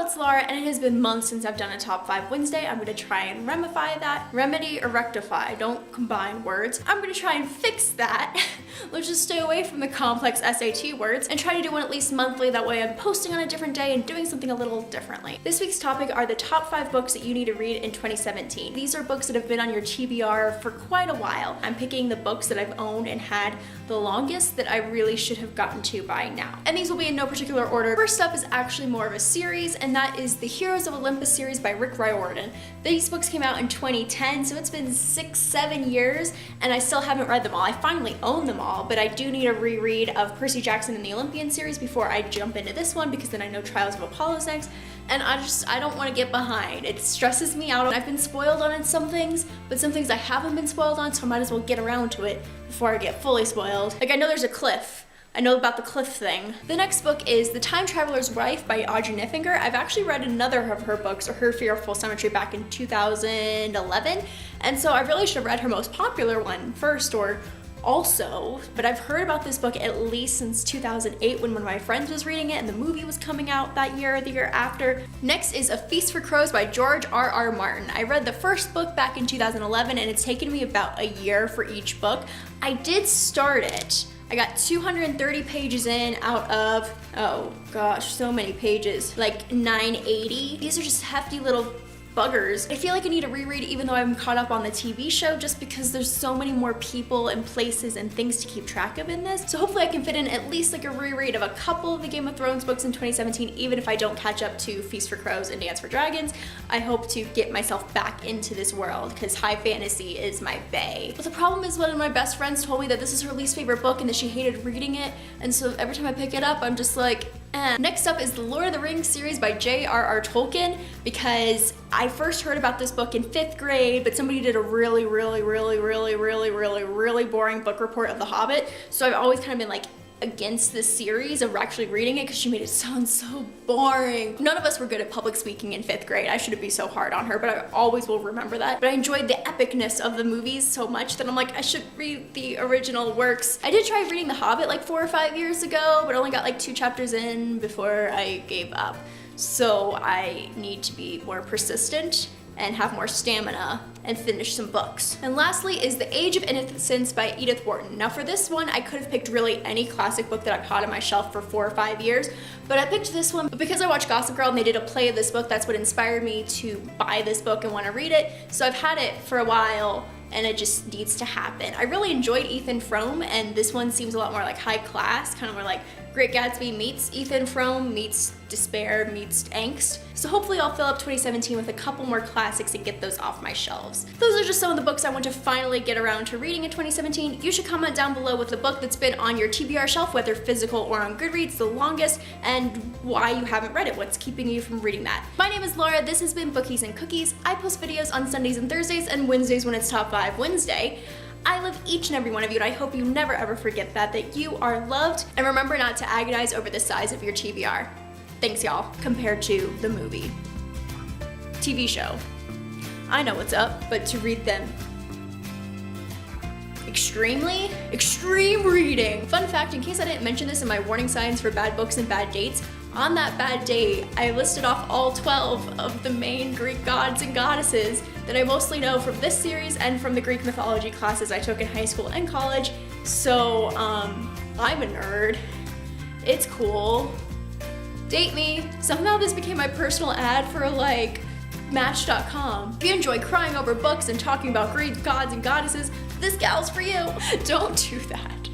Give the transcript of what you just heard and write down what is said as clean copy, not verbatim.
it's Laura, and it has been months since I've done a Top 5 Wednesday. I'm gonna try and remedy or rectify, don't combine words. I'm gonna try and fix that. Let's just stay away from the complex SAT words and try to do one at least monthly. That way I'm posting on a different day and doing something a little differently. This week's topic are the top 5 books that you need to read in 2017. These are books that have been on your TBR for quite a while. I'm picking the books that I've owned and had the longest that I really should have gotten to by now. And these will be in no particular order. First up is actually more of a series, and that is the Heroes of Olympus series by Rick Riordan. These books came out in 2010, so it's been 6-7 years, and I still haven't read them all. I finally own them all, but I do need a reread of Percy Jackson and the Olympian series before I jump into this one, because then I know Trials of Apollo's next, and I don't want to get behind. It stresses me out. I've been spoiled on some things, but some things I haven't been spoiled on, so I might as well get around to it before I get fully spoiled. Like, I know there's a cliff. I know about the cliff thing. The next book is The Time Traveler's Wife by Audrey Niffinger. I've actually read another of her books, or Her Fearful Symmetry, back in 2011, and so I really should have read her most popular one first, or also, but I've heard about this book at least since 2008 when one of my friends was reading it and the movie was coming out that year or the year after. Next is A Feast for Crows by George R.R. Martin. I read the first book back in 2011, and it's taken me about a year for each book. I did start it. I got 230 pages in out of, oh gosh, so many pages, like 980. These are just hefty little buggers. I feel like I need to reread even though I'm caught up on the TV show, just because there's so many more people and places and things to keep track of in this. So hopefully I can fit in at least like a reread of a couple of the Game of Thrones books in 2017, even if I don't catch up to Feast for Crows and Dance for Dragons. I hope to get myself back into this world because high fantasy is my bae. But the problem is, one of my best friends told me that this is her least favorite book and that she hated reading it, and so every time I pick it up, I'm just like, eh. Next up is the Lord of the Rings series by J.R.R. Tolkien, because I first heard about this book in 5th grade, but somebody did a really boring book report of The Hobbit, so I've always kind of been like against this series of actually reading it because she made it sound so boring. None of us were good at public speaking in 5th grade. I shouldn't be so hard on her, but I always will remember that. But I enjoyed the epicness of the movies so much that I'm like, I should read the original works. I did try reading The Hobbit like 4 or 5 years ago, but only got like 2 chapters in before I gave up. So I need to be more persistent and have more stamina and finish some books. And lastly is The Age of Innocence by Edith Wharton. Now for this one, I could have picked really any classic book that I've had on my shelf for 4 or 5 years, but I picked this one because I watched Gossip Girl and they did a play of this book. That's what inspired me to buy this book and want to read it. So I've had it for a while, and it just needs to happen. I really enjoyed Ethan Frome, and this one seems a lot more like high class, kind of more like Great Gatsby meets Ethan Frome meets despair meets angst. So hopefully I'll fill up 2017 with a couple more classics and get those off my shelves. Those are just some of the books I want to finally get around to reading in 2017. You should comment down below with the book that's been on your TBR shelf, whether physical or on Goodreads, the longest, and why you haven't read it, what's keeping you from reading that. My name is Laura, this has been Bookies and Cookies. I post videos on Sundays and Thursdays and Wednesdays when it's Top 5 Wednesday. I love each and every one of you, and I hope you never ever forget that you are loved, and remember not to agonize over the size of your TBR. Thanks y'all, compared to the movie. TV show. I know what's up, but to read them extreme reading. Fun fact, in case I didn't mention this in my warning signs for bad books and bad dates, on that bad day, I listed off all 12 of the main Greek gods and goddesses that I mostly know from this series and from the Greek mythology classes I took in high school and college. So, I'm a nerd. It's cool. Date me. Somehow this became my personal ad for like Match.com. If you enjoy crying over books and talking about Greek gods and goddesses, this gal's for you. Don't do that.